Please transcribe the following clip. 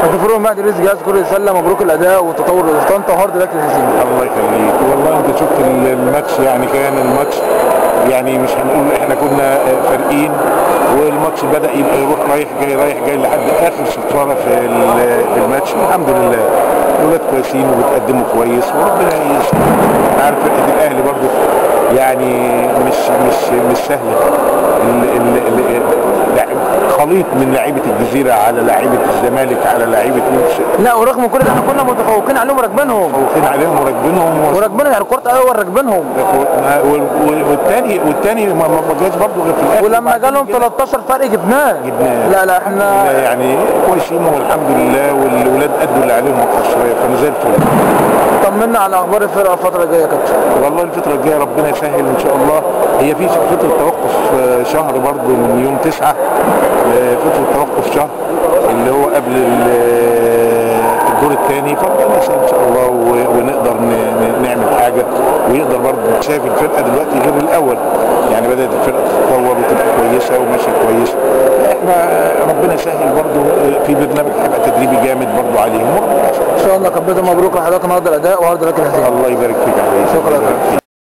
الدكتور مهدي رزق جهاز كرة السلة، مبروك الأداء والتطور لطنطا وهارد لك الهزيمة. الله يخليك. والله انت شفت الماتش، يعني كان الماتش يعني مش هنقول احنا كنا فارقين، والماتش بدأ يبقى يروح رايح جاي لحد اخر شطاره في الماتش. الحمد لله الولاد كويسين وبتقدموا كويس وربنا يسهل. انا عارف فرقه الاهلي برضو يعني مش سهله. خليط من لعيبه الجزيره على لعيبه الزمالك على لعيبه لا، ورغم كل ده احنا كنا متفوقين عليهم وراكبينهم يعني الكره الاول راكبينهم. والتاني ما جاش برضه غير في الاخر، ولما جالهم 13 فرق جبناه. لا احنا يعني كويسين والحمد لله، والولاد ادوا اللي عليهم اكتر شويه، فانا زي الفل. طمنا على اخبار الفرقه الفتره الجايه يا كابتن. والله الفتره الجايه ربنا يسهل ان شاء الله. هي في فتره توقف شهر برضه من يوم 9 فتره توقف شهر اللي هو قبل الدور الثاني، فربنا يسهل ان شاء الله ونقدر نعمل حاجه، ويقدر برضه. شايف الفرقه دلوقتي غير الاول، يعني بدات الفرقه تتطور وتبقى كويسه وماشيه كويس. احنا ربنا يسهل برضه في برنامج هيبقى تدريبي جامد برضه عليهم. ان شاء الله. كابتن مبروك لحضرتك النهارده الاداء وهارد لك الهزيمه. الله يبارك فيك يا حبيبي. شكرا.